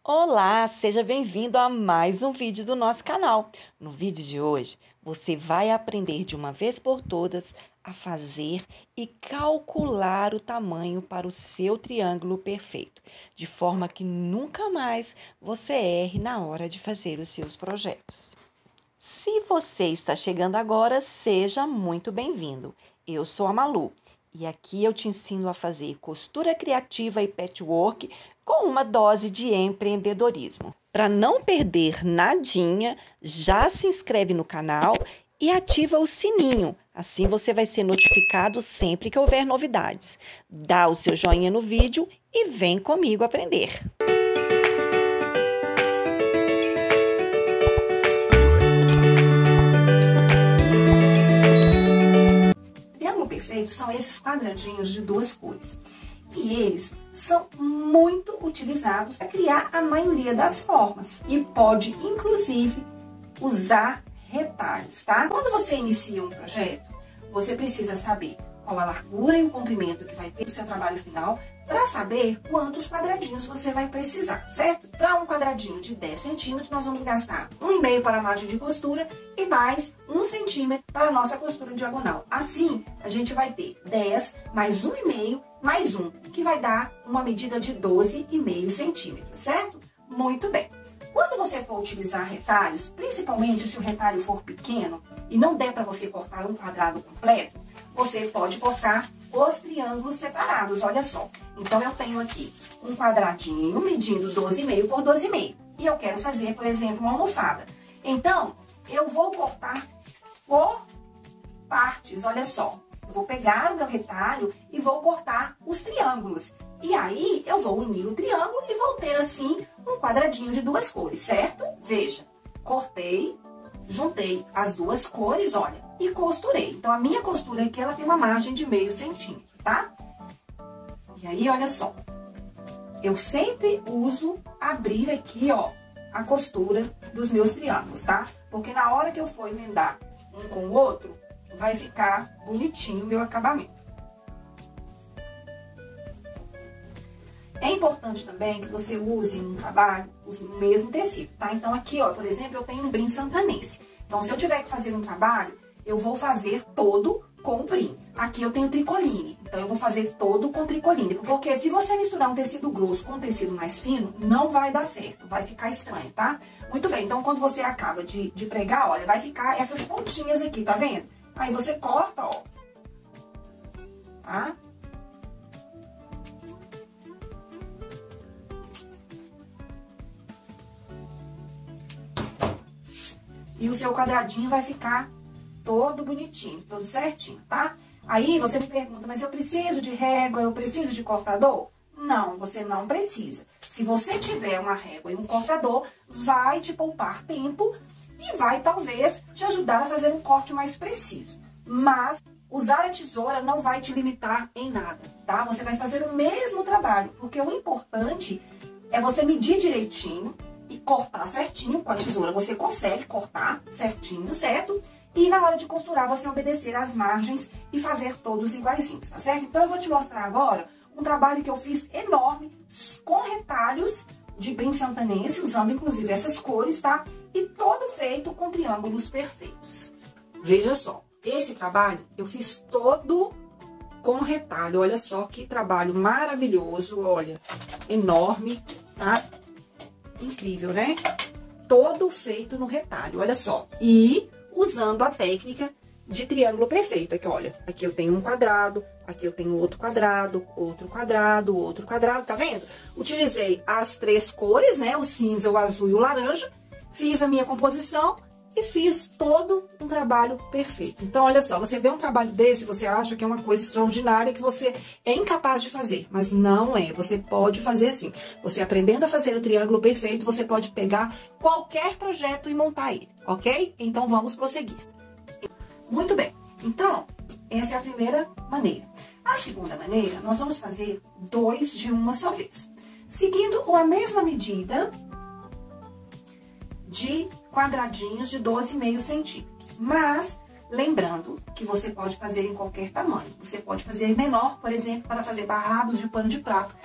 Olá, seja bem-vindo a mais um vídeo do nosso canal. No vídeo de hoje, você vai aprender de uma vez por todas a fazer e calcular o tamanho para o seu triângulo perfeito, de forma que nunca mais você erre na hora de fazer os seus projetos. Se você está chegando agora, seja muito bem-vindo. Eu sou a Malu e aqui eu te ensino a fazer costura criativa e patchwork com uma dose de empreendedorismo. Para não perder nadinha, já se inscreve no canal e ativa o sininho. Assim você vai ser notificado sempre que houver novidades. Dá o seu joinha no vídeo e vem comigo aprender. São esses quadradinhos de duas cores. E eles são muito utilizados para criar a maioria das formas. E pode, inclusive, usar retalhos, tá? Quando você inicia um projeto, você precisa saber qual a largura e o comprimento que vai ter o seu trabalho final para saber quantos quadradinhos você vai precisar, certo? Para um quadradinho de 10 centímetros, nós vamos gastar 1,5 para a margem de costura e mais 1 centímetro para a nossa costura diagonal. Assim, a gente vai ter 10 mais 1,5 mais 1, que vai dar uma medida de 12,5 centímetros, certo? Muito bem. Quando você for utilizar retalhos, principalmente se o retalho for pequeno e não der para você cortar um quadrado completo, você pode cortar os triângulos separados, olha só. Então, eu tenho aqui um quadradinho medindo 12,5 por 12,5. E eu quero fazer, por exemplo, uma almofada. Então, eu vou cortar por partes, olha só. Eu vou pegar o meu retalho e vou cortar os triângulos. E aí, eu vou unir o triângulo e vou ter, assim, um quadradinho de duas cores, certo? Veja, cortei, juntei as duas cores, olha, e costurei. Então, a minha costura aqui, ela tem uma margem de 0,5 centímetro, tá? E aí, olha só, eu sempre uso abrir aqui, ó, a costura dos meus triângulos, tá? Porque na hora que eu for emendar um com o outro, vai ficar bonitinho o meu acabamento. É importante também que você use no trabalho o mesmo tecido, tá? Então, aqui, ó, por exemplo, eu tenho um brim santanense. Então, se eu tiver que fazer um trabalho, eu vou fazer todo com o brim. Aqui eu tenho tricoline, então eu vou fazer todo com tricoline. Porque se você misturar um tecido grosso com um tecido mais fino, não vai dar certo, vai ficar estranho, tá? Muito bem, então quando você acaba de pregar, olha, vai ficar essas pontinhas aqui, tá vendo? Aí você corta, ó, tá? E o seu quadradinho vai ficar todo bonitinho, todo certinho, tá? Aí você me pergunta, mas eu preciso de régua, eu preciso de cortador? Não, você não precisa. Se você tiver uma régua e um cortador, vai te poupar tempo e vai talvez te ajudar a fazer um corte mais preciso. Mas usar a tesoura não vai te limitar em nada, tá? Você vai fazer o mesmo trabalho, porque o importante é você medir direitinho e cortar certinho. Com a tesoura você consegue cortar certinho, certo? E na hora de costurar, você obedecer às margens e fazer todos iguaizinhos, tá certo? Então, eu vou te mostrar agora um trabalho que eu fiz enorme com retalhos de brim santanense, usando inclusive essas cores, tá? E todo feito com triângulos perfeitos. Veja só, esse trabalho eu fiz todo com retalho. Olha só que trabalho maravilhoso, olha, enorme, tá? Incrível, né? Todo feito no retalho, olha só. E usando a técnica de triângulo perfeito. Aqui, olha, aqui eu tenho um quadrado, aqui eu tenho outro quadrado, outro quadrado, outro quadrado, tá vendo? Utilizei as três cores, né? O cinza, o azul e o laranja. Fiz a minha composição e fiz todo um trabalho perfeito. Então, olha só, você vê um trabalho desse, você acha que é uma coisa extraordinária, que você é incapaz de fazer, mas não é. Você pode fazer assim. Você aprendendo a fazer o triângulo perfeito, você pode pegar qualquer projeto e montar ele, ok? Então, vamos prosseguir. Muito bem. Então, essa é a primeira maneira. A segunda maneira, nós vamos fazer 2 de uma só vez. Seguindo a mesma medida de quadradinhos de 12,5 centímetros. Mas, lembrando que você pode fazer em qualquer tamanho. Você pode fazer menor, por exemplo, para fazer barrados de pano de prato,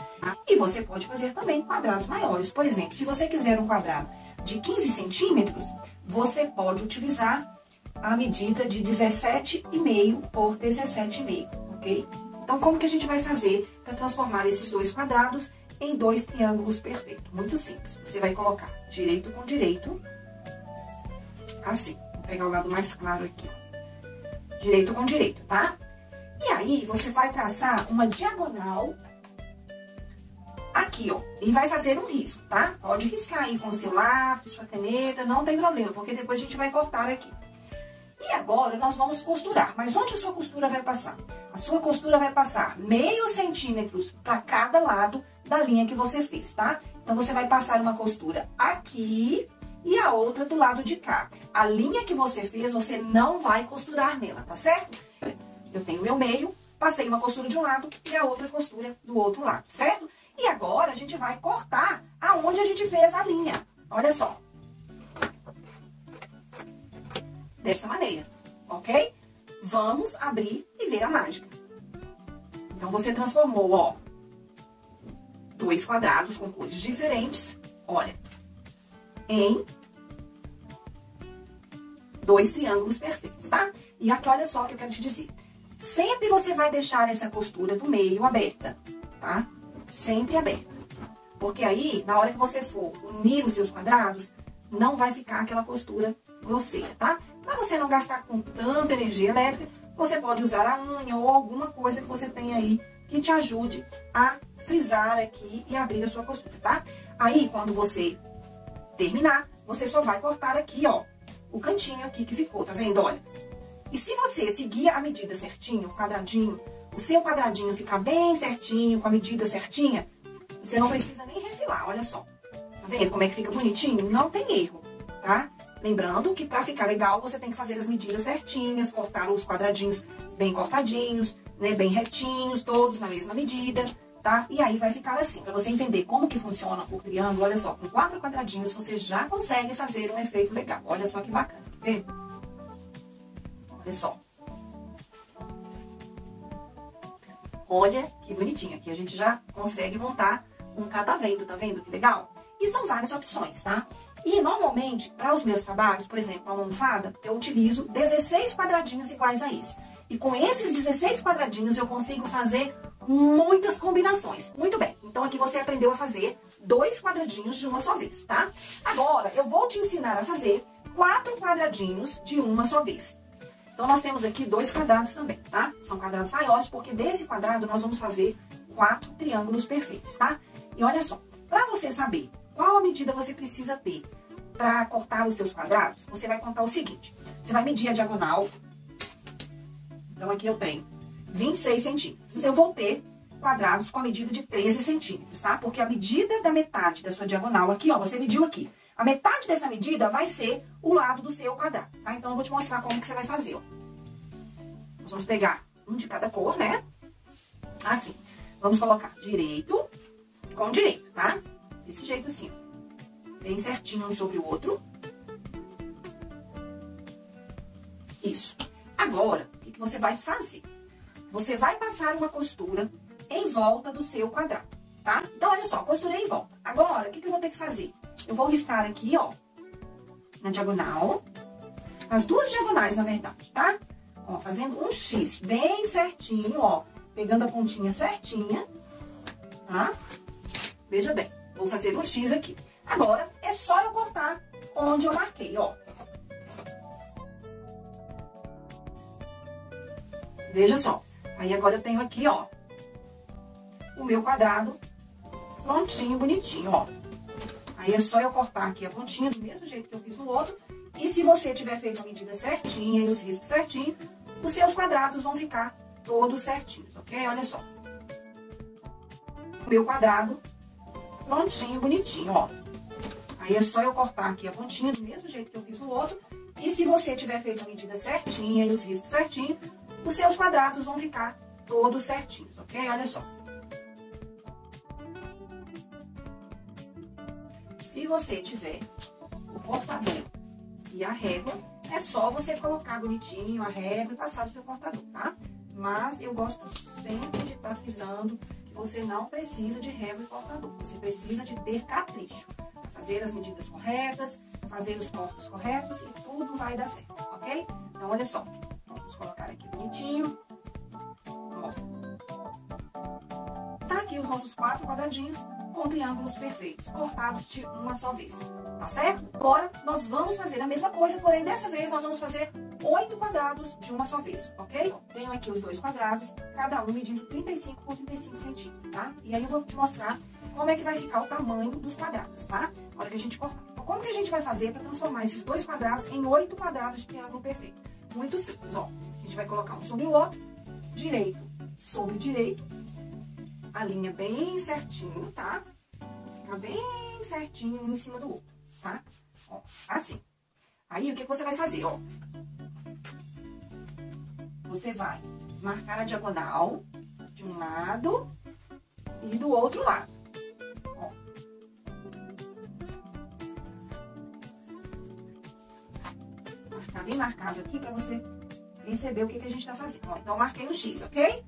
E você pode fazer também quadrados maiores. Por exemplo, se você quiser um quadrado de 15 centímetros, você pode utilizar a medida de 17,5 por 17,5, ok? Então, como que a gente vai fazer para transformar esses dois quadrados em dois triângulos perfeitos? Muito simples. Você vai colocar direito com direito, assim. Vou pegar o lado mais claro aqui, ó. Direito com direito, tá? E aí, você vai traçar uma diagonal aqui, ó. E vai fazer um risco, tá? Pode riscar aí com o seu lápis, sua caneta, não tem problema, porque depois a gente vai cortar aqui. E agora, nós vamos costurar. Mas onde a sua costura vai passar? A sua costura vai passar meio centímetro para cada lado da linha que você fez, tá? Então, você vai passar uma costura aqui e a outra do lado de cá. A linha que você fez, você não vai costurar nela, tá certo? Eu tenho meu meio, passei uma costura de um lado e a outra costura do outro lado, certo? E agora, a gente vai cortar aonde a gente fez a linha. Olha só. Dessa maneira, ok? Vamos abrir e ver a mágica. Então, você transformou, ó, dois quadrados com cores diferentes, olha, em dois triângulos perfeitos, tá? E aqui, olha só o que eu quero te dizer. Sempre você vai deixar essa costura do meio aberta, tá? Sempre aberta. Porque aí, na hora que você for unir os seus quadrados, não vai ficar aquela costura grosseira, tá? Para você não gastar com tanta energia elétrica, você pode usar a unha ou alguma coisa que você tenha aí que te ajude a frisar aqui e abrir a sua costura, tá? Aí, quando você terminar, você só vai cortar aqui, ó, o cantinho aqui que ficou, tá vendo? Olha. E se você seguir a medida certinho, o quadradinho, o seu quadradinho ficar bem certinho, com a medida certinha, você não precisa nem refilar, olha só. Tá vendo como é que fica bonitinho? Não tem erro, tá? Lembrando que para ficar legal, você tem que fazer as medidas certinhas, cortar os quadradinhos bem cortadinhos, né, bem retinhos, todos na mesma medida, tá? E aí vai ficar assim. Para você entender como que funciona o triângulo, olha só, com 4 quadradinhos você já consegue fazer um efeito legal. Olha só que bacana, tá vendo? Olha só. Olha que bonitinho. Aqui a gente já consegue montar um catavento, tá vendo que legal? E são várias opções, tá? E, normalmente, para os meus trabalhos, por exemplo, a almofada, eu utilizo 16 quadradinhos iguais a esse. E com esses 16 quadradinhos, eu consigo fazer muitas combinações. Muito bem, então aqui você aprendeu a fazer 2 quadradinhos de uma só vez, tá? Agora, eu vou te ensinar a fazer 4 quadradinhos de uma só vez. Então, nós temos aqui 2 quadrados também, tá? São quadrados maiores, porque desse quadrado nós vamos fazer 4 triângulos perfeitos, tá? E olha só, para você saber qual a medida você precisa ter para cortar os seus quadrados, você vai contar o seguinte. Você vai medir a diagonal. Então, aqui eu tenho 26 centímetros. Eu vou ter quadrados com a medida de 13 centímetros, tá? Porque a medida da metade da sua diagonal aqui, ó, você mediu aqui. A metade dessa medida vai ser o lado do seu quadrado, tá? Então, eu vou te mostrar como que você vai fazer, ó. Nós vamos pegar um de cada cor, né? Assim. Vamos colocar direito com direito, tá? Desse jeito assim, bem certinho um sobre o outro. Isso. Agora, o que você vai fazer? Você vai passar uma costura em volta do seu quadrado, tá? Então, olha só, costurei em volta. Agora, o que eu vou ter que fazer? Eu vou riscar aqui, ó, na diagonal, as 2 diagonais, na verdade, tá? Ó, fazendo um X bem certinho, ó, pegando a pontinha certinha, tá? Veja bem. Vou fazer um X aqui. Agora, é só eu cortar onde eu marquei, ó. Veja só. Aí, agora eu tenho aqui, ó, o meu quadrado prontinho, bonitinho, ó. Aí, é só eu cortar aqui a pontinha do mesmo jeito que eu fiz no outro. E se você tiver feito a medida certinha e os riscos certinhos, os seus quadrados vão ficar todos certinhos, ok? Olha só. O meu quadrado prontinho, bonitinho, ó. Aí é só eu cortar aqui a pontinha do mesmo jeito que eu fiz no outro. E se você tiver feito a medida certinha e os riscos certinhos, os seus quadrados vão ficar todos certinhos, ok? Olha só. Se você tiver o cortador e a régua, é só você colocar bonitinho a régua e passar o seu cortador, tá? Mas eu gosto sempre de estar frisando que você não precisa de régua e cortador. Você precisa de ter capricho. Fazer as medidas corretas, fazer os cortes corretos e tudo vai dar certo, ok? Então, olha só. Vamos colocar aqui bonitinho. Ó. Tá aqui os nossos 4 quadradinhos com triângulos perfeitos, cortados de uma só vez, tá certo? Agora, nós vamos fazer a mesma coisa, porém, dessa vez, nós vamos fazer 8 quadrados de uma só vez, ok? Tenho aqui os 2 quadrados, cada um medindo 35 por 35 centímetros, tá? E aí, eu vou te mostrar como é que vai ficar o tamanho dos quadrados, tá? Na hora que a gente cortar. Então, como que a gente vai fazer para transformar esses 2 quadrados em 8 quadrados de triângulo perfeito? Muito simples, ó. A gente vai colocar um sobre o outro, direito sobre direito, a linha bem certinho, tá? Fica bem certinho um em cima do outro, tá? Ó, assim. Aí, o que você vai fazer, ó? Você vai marcar a diagonal de um lado e do outro lado. Ó. Marcar bem marcado aqui pra você perceber o que a gente tá fazendo. Ó, então, eu marquei um X, ok?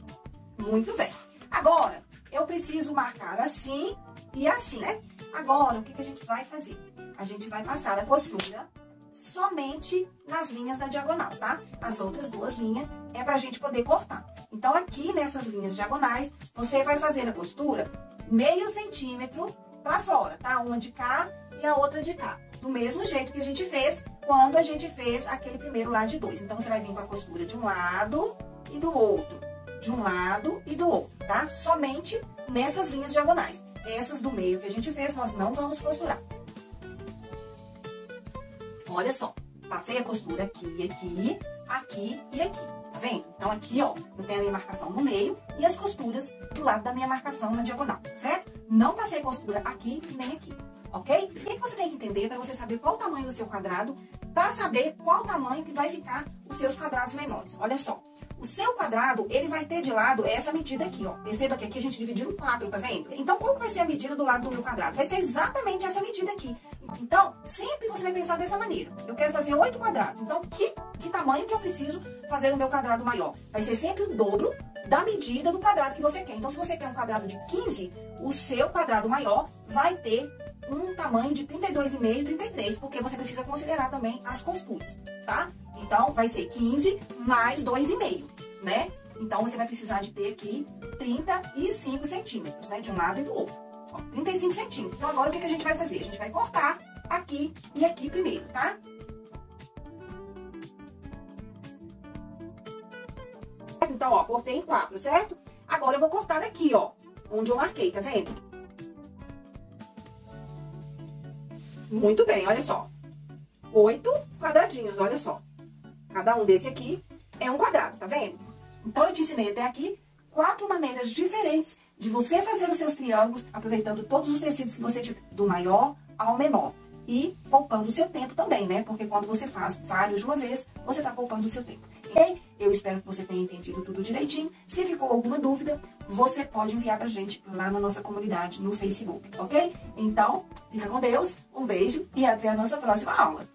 Muito bem. Agora, eu preciso marcar assim e assim, né? Agora, o que a gente vai fazer? A gente vai passar a costura somente nas linhas da diagonal, tá? As outras 2 linhas é pra gente poder cortar. Então, aqui nessas linhas diagonais, você vai fazer a costura meio centímetro pra fora, tá? Uma de cá e a outra de cá. Do mesmo jeito que a gente fez quando a gente fez aquele primeiro lá de 2. Então, você vai vir com a costura de um lado e do outro. De um lado e do outro, tá? Somente nessas linhas diagonais. Essas do meio que a gente fez, nós não vamos costurar. Olha só, passei a costura aqui, aqui, aqui e aqui, tá vendo? Então, aqui, ó, eu tenho a minha marcação no meio e as costuras do lado da minha marcação na diagonal, certo? Não passei costura aqui nem aqui, ok? O que você tem que entender para você saber qual o tamanho do seu quadrado, para saber qual o tamanho que vai ficar os seus quadrados menores. Olha só. O seu quadrado, ele vai ter de lado essa medida aqui, ó. Perceba que aqui a gente dividiu em 4, tá vendo? Então, qual vai ser a medida do lado do meu quadrado? Vai ser exatamente essa medida aqui. Então, sempre você vai pensar dessa maneira. Eu quero fazer 8 quadrados. Então, que tamanho que eu preciso fazer o meu quadrado maior? Vai ser sempre o dobro da medida do quadrado que você quer. Então, se você quer um quadrado de 15, o seu quadrado maior vai ter um tamanho de 32,5, 33, porque você precisa considerar também as costuras, tá? Então, vai ser 15 mais 2,5, né? Então, você vai precisar de ter aqui 35 centímetros, né? De um lado e do outro. Ó, 35 centímetros. Então, agora, o que a gente vai fazer? A gente vai cortar aqui e aqui primeiro, tá? Então, ó, cortei em 4, certo? Agora, eu vou cortar aqui, ó, onde eu marquei, tá vendo? Muito bem, olha só. 8 quadradinhos, olha só. Cada um desse aqui é um quadrado, tá vendo? Então, eu te ensinei até aqui 4 maneiras diferentes de você fazer os seus triângulos, aproveitando todos os tecidos que você tiver, do maior ao menor. E poupando o seu tempo também, né? Porque quando você faz vários de uma vez, você tá poupando o seu tempo. Ok? Eu espero que você tenha entendido tudo direitinho. Se ficou alguma dúvida, você pode enviar pra gente lá na nossa comunidade no Facebook, ok? Então, fica com Deus, um beijo e até a nossa próxima aula.